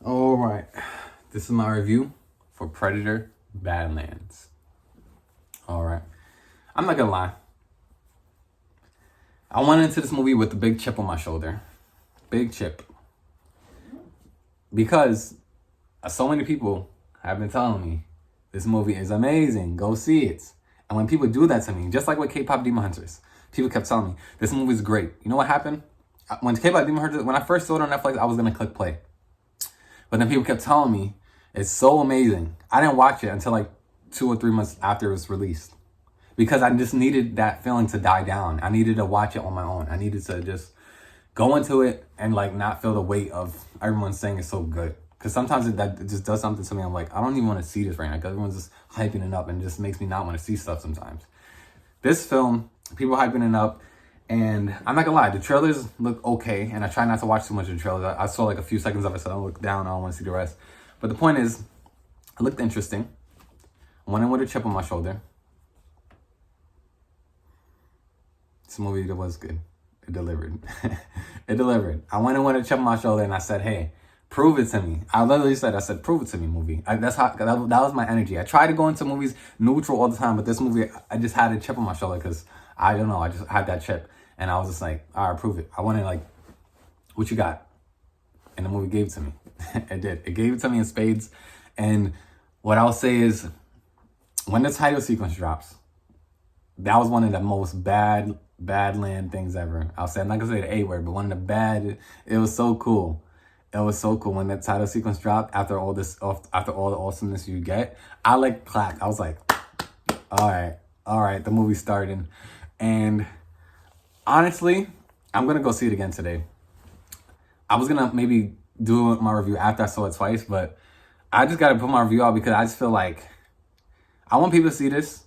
All right, this is my review for Predator Badlands. All right, I'm not gonna lie. I went into this movie with a big chip on my shoulder, big chip, because so many people have been telling me this movie is amazing. Go see it. And when people do that to me, just like with K-pop Demon Hunters, people kept telling me this movie is great. You know what happened? When K-pop Demon Hunters, when I first saw it on Netflix, I was gonna click play. But then people kept telling me it's so amazing. I didn't watch it until like 2 or 3 months after it was released because I just needed that feeling to die down. I needed to watch it on my own. I needed to just go into it and like not feel the weight of everyone saying it's so good. Because sometimes it just does something to me. I'm like, I don't even want to see this right now because everyone's just hyping it up and it just makes me not want to see stuff sometimes. This film, people hyping it up. And I'm not gonna lie, the trailers look okay, and I try not to watch too much of the trailers. I saw like a few seconds of it, so I look down, I don't want to see the rest. But the point is, it looked interesting. I went in with a chip on my shoulder. This movie was good. It delivered. It delivered. I went in with a chip on my shoulder and I said, hey, prove it to me. I literally said, prove it to me, movie. That was my energy. I try to go into movies neutral all the time, but this movie, I just had a chip on my shoulder because I don't know, I just had that chip. And I was just like, all right, prove it. I wanted like, what you got? And the movie gave it to me. It did. It gave it to me in spades. And what I'll say is, when the title sequence drops, that was one of the most Badland things ever. I'll say, I'm not gonna say the A word, but one of the bad, it was so cool. It was so cool when that title sequence dropped after all the awesomeness you get. I like clapped. I was like, all right, the movie's starting. And honestly, I'm gonna go see it again today. I was gonna maybe do my review after I saw it twice, but I just gotta put my review out because I just feel like I want people to see this.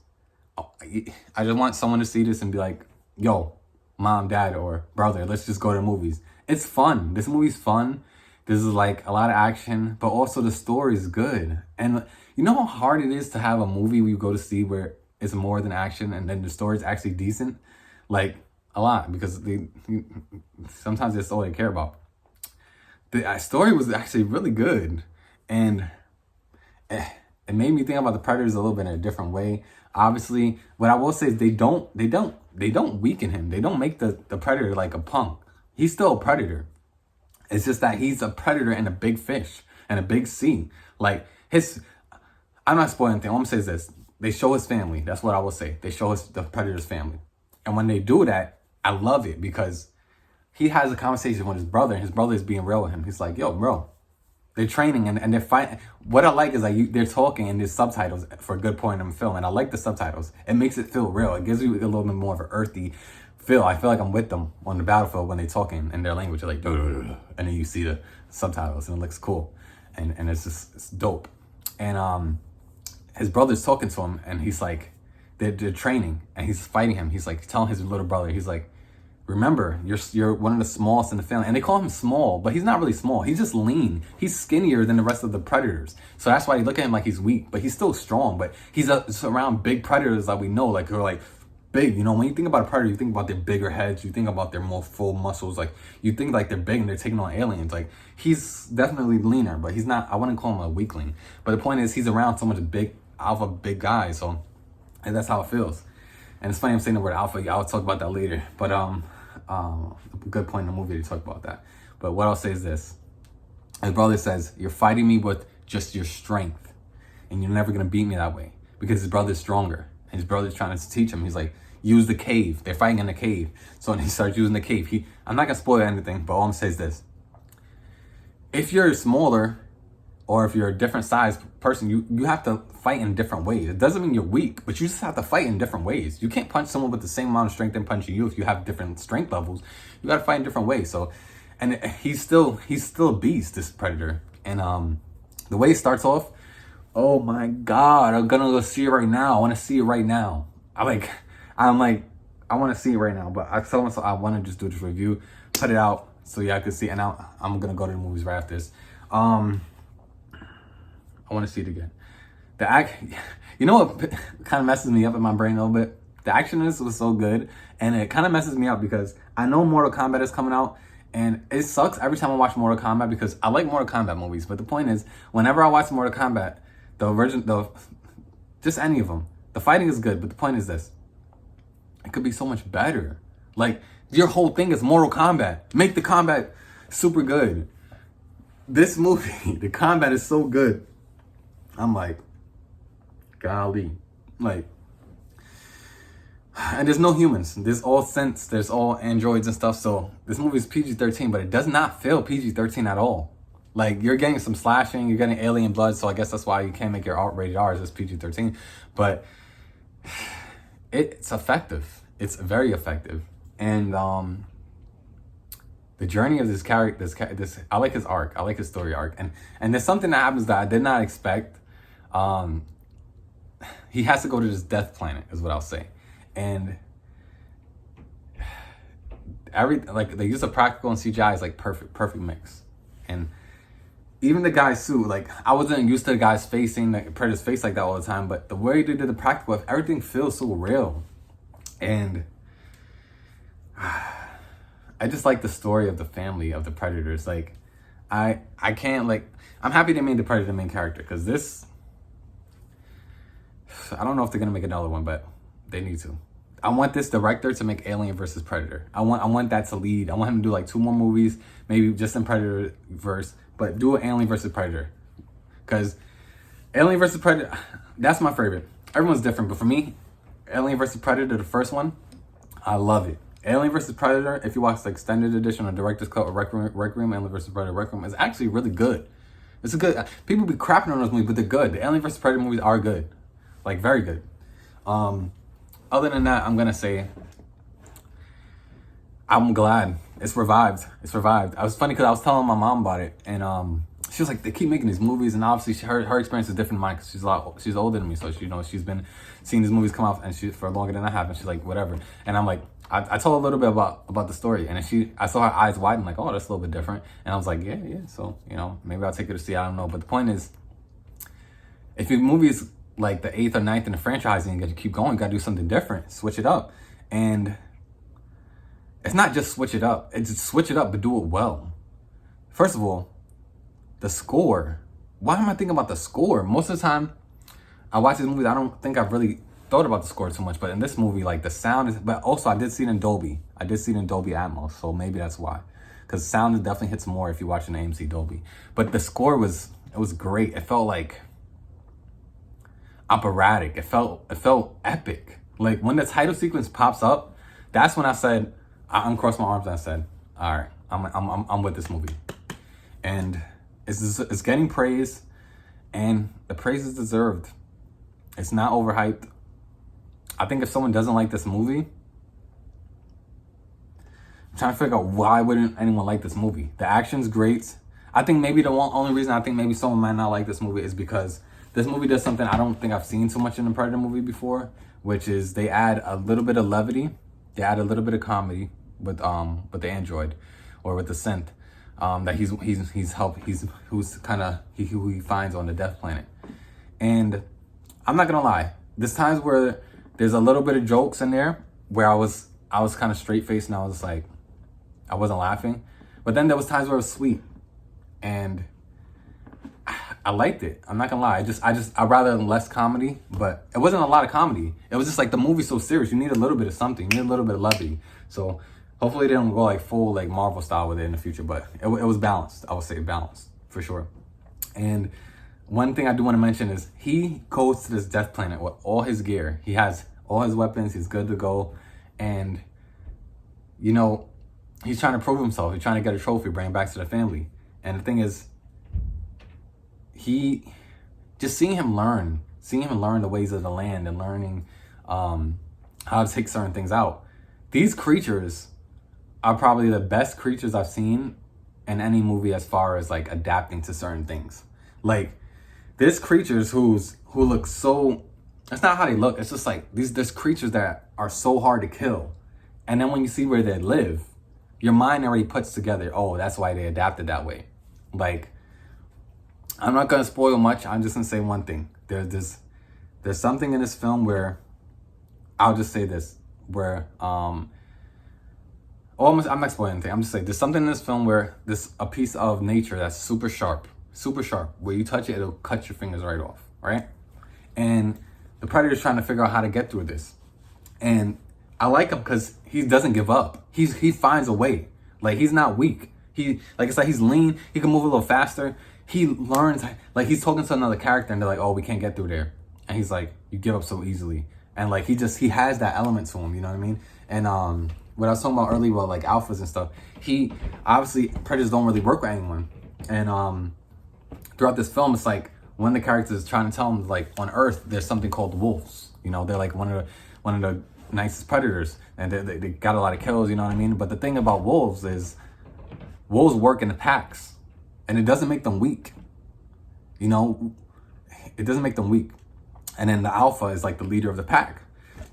I just want someone to see this and be like, yo, mom, dad, or brother, let's just go to the movies. It's fun. This movie's fun. This is like a lot of action, but also the story is good. And you know how hard it is to have a movie where you go to see where it's more than action and then the story is actually decent? Like, a lot, because sometimes that's all they care about. The story was actually really good. And it made me think about the Predators a little bit in a different way. Obviously, what I will say is they don't weaken him. They don't make the Predator like a punk. He's still a Predator. It's just that he's a Predator and a big fish and a big sea. Like I'm not spoiling anything. All I'm gonna say is this: they show his family. That's what I will say. They show the Predator's family, and when they do that, I love it because he has a conversation with his brother, and his brother is being real with him. He's like, "Yo, bro." They're training and they're fighting. What I like is like they're talking and there's subtitles for a good point in the film. And I like the subtitles. It makes it feel real. It gives you a little bit more of an earthy feel. I feel like I'm with them on the battlefield when they're talking in their language. They're like, duh, duh, duh, duh. And then you see the subtitles and it looks cool. And it's dope. And his brother's talking to him and he's like, they're training and he's fighting him. He's like telling his little brother, he's like, remember, you're one of the smallest in the family. And they call him small, but he's not really small. He's just lean. He's skinnier than the rest of the Predators. So that's why you look at him like he's weak, but he's still strong. But he's around big Predators that we know, like who are like big. You know, when you think about a Predator, you think about their bigger heads. You think about their more full muscles. Like you think like they're big and they're taking on aliens. Like he's definitely leaner, but he's not, I wouldn't call him a weakling. But the point is he's around so much big, alpha big guys. So, and that's how it feels. And it's funny I'm saying the word alpha. I'll talk about that later. But good point in the movie to talk about that. But what I'll say is this: his brother says, "You're fighting me with just your strength, and you're never gonna beat me that way because his brother's stronger." And his brother's trying to teach him. He's like, "Use the cave." They're fighting in the cave, so when he starts using the cave, I'm not gonna spoil anything, but all I'm saying is this: if you're smaller, or if you're a different size person, you have to fight in different ways. It doesn't mean you're weak, but you just have to fight in different ways. You can't punch someone with the same amount of strength and punching you if you have different strength levels. You got to fight in different ways. So, and he's still a beast, this Predator. And the way it starts off, oh my God, I'm gonna go see it right now. I want to see it right now. I'm like, I want to see it right now. But I told myself I want to just do this review, put it out so yeah I could see. And now I'm gonna go to the movies right after this. I want to see it again. You know what kind of messes me up in my brain a little bit? The action in this was so good, and it kind of messes me up because I know Mortal Kombat is coming out, And it sucks every time I watch Mortal Kombat because I like Mortal Kombat movies. But the point is, whenever I watch Mortal Kombat, just any of them, the fighting is good. But the point is this: it could be so much better. Like, your whole thing is Mortal Kombat. Make the combat super good. This movie, the combat is so good. I'm like, golly, like. And there's no humans. There's all synths. There's all androids and stuff. So this movie is PG-13, but it does not feel PG-13 at all. Like, you're getting some slashing. You're getting alien blood. So I guess that's why you can't make your rated R as PG-13. But it's effective. It's very effective. And the journey of this character, I like his arc. I like his story arc. And there's something that happens that I did not expect. He has to go to this death planet, is what I'll say. And the use of practical and CGI is like perfect mix. And even the guy's suit, like, I wasn't used to the guy's facing the Predator's face like that all the time, but the way they did the practical, everything feels so real. And I just like the story of the family of the Predators. Like, I can't, like, I'm happy they made the Predator the main character, because this, I don't know if they're gonna make another one, but they need to. I want this director to make Alien versus Predator. I want that to lead. I want him to do like 2 more movies, maybe just in Predator verse, but do an Alien versus Predator. Because Alien versus Predator, that's my favorite. Everyone's different, but for me, Alien versus Predator, the first one, I love it. Alien versus Predator, if you watch the extended edition or director's cut or Requiem, Alien versus Predator Requiem, is actually really good. It's a good, people be crapping on those movies, but they're good. The Alien versus Predator movies are good. Like, very good. Other than that, I'm gonna say I'm glad it's revived. It's revived. I was funny because I was telling my mom about it, and she was like, they keep making these movies, and obviously her experience is different than mine because she's older than me, so she's been seeing these movies come out and for longer than I have, and she's like, whatever. And I'm like, I told her a little bit about the story, and I saw her eyes widen, like, oh, that's a little bit different, and I was like, yeah. So maybe I'll take her to see. I don't know, but the point is, if your movie's like the 8th or 9th in the franchise and you got to keep going, you got to do something different, switch it up. And it's not just switch it up, it's just switch it up, but do it well. First of all, the score. Why am I thinking about the score? Most of the time I watch these movies, I don't think I've really thought about the score too much, but in this movie, like, the sound is, but also I did see it in Dolby. I did see it in Dolby Atmos, so maybe that's why. Because sound definitely hits more if you watch an AMC Dolby. But the score was great. It felt like operatic. It felt epic. Like, when the title sequence pops up, that's when I said, I uncrossed my arms and I said, all right, I'm with this movie. And it's getting praise, and the praise is deserved. It's not overhyped. I think if someone doesn't like this movie, I'm trying to figure out why wouldn't anyone like this movie. The action's great. I think maybe the only reason I think maybe someone might not like this movie is because this movie does something I don't think I've seen too much in a Predator movie before, which is they add a little bit of levity, they add a little bit of comedy with the android or with the synth that who he finds on the Death Planet. And I'm not gonna lie, there's times where there's a little bit of jokes in there where I was kind of straight faced and I was like, I wasn't laughing, but then there was times where it was sweet and I liked it. I'm not gonna lie. I'd rather less comedy, but it wasn't a lot of comedy. It was just like the movie's so serious. You need a little bit of something. You need a little bit of levity. So hopefully they don't go like full like Marvel style with it in the future, but it was balanced. I would say balanced for sure. And one thing I do want to mention is he goes to this Death Planet with all his gear. He has all his weapons. He's good to go. And, he's trying to prove himself. He's trying to get a trophy, bring it back to the family. And the thing is, seeing him learn the ways of the land and learning how to take certain things out. These creatures are probably the best creatures I've seen in any movie as far as like adapting to certain things. Like, there's creatures who look so, that's not how they look. It's just like there's creatures that are so hard to kill. And then when you see where they live, your mind already puts together, oh, that's why they adapted that way. Like, I'm not gonna spoil much. I'm just gonna say one thing. There's something in this film where, I'll just say this, where I'm not spoiling anything. I'm just saying there's something in this film where there's a piece of nature that's super sharp. Where you touch it, it'll cut your fingers right off, right? And the predator's trying to figure out how to get through this. And I like him because he doesn't give up. He finds a way. Like, he's not weak. It's like he's lean. He can move a little faster. He learns, like, he's talking to another character and they're like, oh, we can't get through there. And he's like, you give up so easily. And like, he has that element to him, you know what I mean? And what I was talking about earlier about like alphas and stuff, he obviously, predators don't really work with anyone. And throughout this film, it's like one of the characters is trying to tell him, like, on Earth there's something called wolves. You know, they're like one of the nicest predators, and they got a lot of kills, you know what I mean? But the thing about wolves is wolves work in the packs, and it doesn't make them weak. You know, it doesn't make them weak. And then the alpha is like the leader of the pack.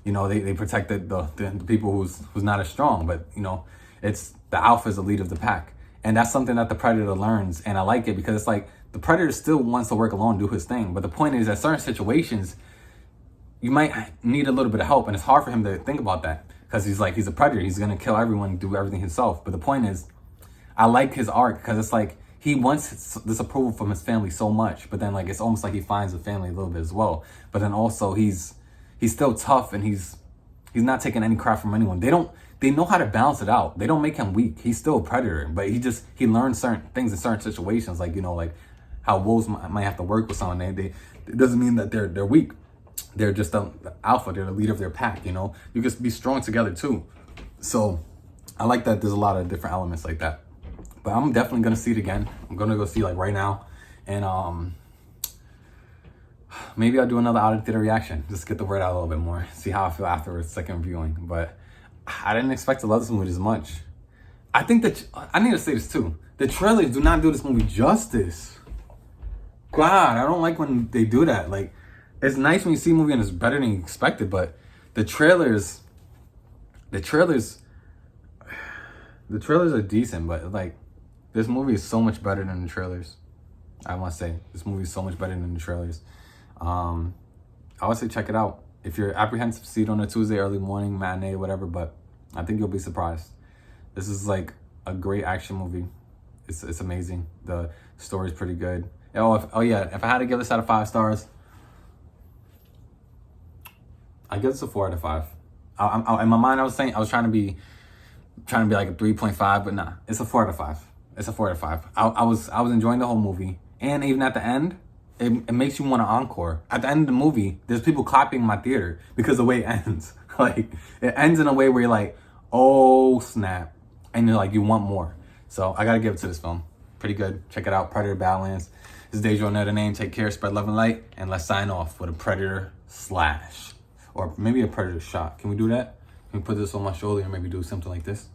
You know, they protect the people who's not as strong, but you know, it's the alpha is the leader of the pack. And that's something that the predator learns, and I like it because it's like the predator still wants to work alone, do his thing. But the point is, at certain situations, you might need a little bit of help, and it's hard for him to think about that because he's a predator. He's gonna kill everyone and do everything himself. But the point is, I like his arc because it's like he wants this approval from his family so much, but then like it's almost like he finds the family a little bit as well. But then also he's still tough, and he's not taking any crap from anyone. They know how to balance it out. They don't make him weak. He's still a predator, but he learns certain things in certain situations, like, you know, like how wolves might have to work with someone. It doesn't mean that they're weak. They're just the alpha. They're the leader of their pack. You know, you can be strong together too. So I like that. There's a lot of different elements like that. But I'm definitely gonna see it again. I'm gonna go see like right now, and maybe I'll do another out of theater reaction. Just get the word out a little bit more. See how I feel afterwards, second viewing. But I didn't expect to love this movie as much. I think that I need to say this too. The trailers do not do this movie justice. God, I don't like when they do that. Like, it's nice when you see a movie and it's better than you expected, but the trailers are decent, but like, this movie is so much better than the trailers. I must say, this movie is so much better than the trailers. I would say check it out. If you're apprehensive, see it on a Tuesday early morning, matinee, whatever, but I think you'll be surprised. This is like a great action movie. It's amazing. The story's pretty good. If I had to give this out of 5 stars, I give this a 4 out of 5. In my mind, I was trying to be like a 3.5, but nah, it's a 4 out of 5. It's a 4 out of 5. I was enjoying the whole movie, and even at the end, it makes you want to encore. At the end of the movie, there's people clapping in my theater because the way it ends. Like, it ends in a way where you're like, oh snap, and you're like, you want more. So I gotta give it to this film. Pretty good. Check it out. Predator Badlands. This is Dejo, another name. Take care, spread love and light, and let's sign off with a Predator slash, or maybe a Predator shot. Can we do that? Can we put this on my shoulder and maybe do something like this?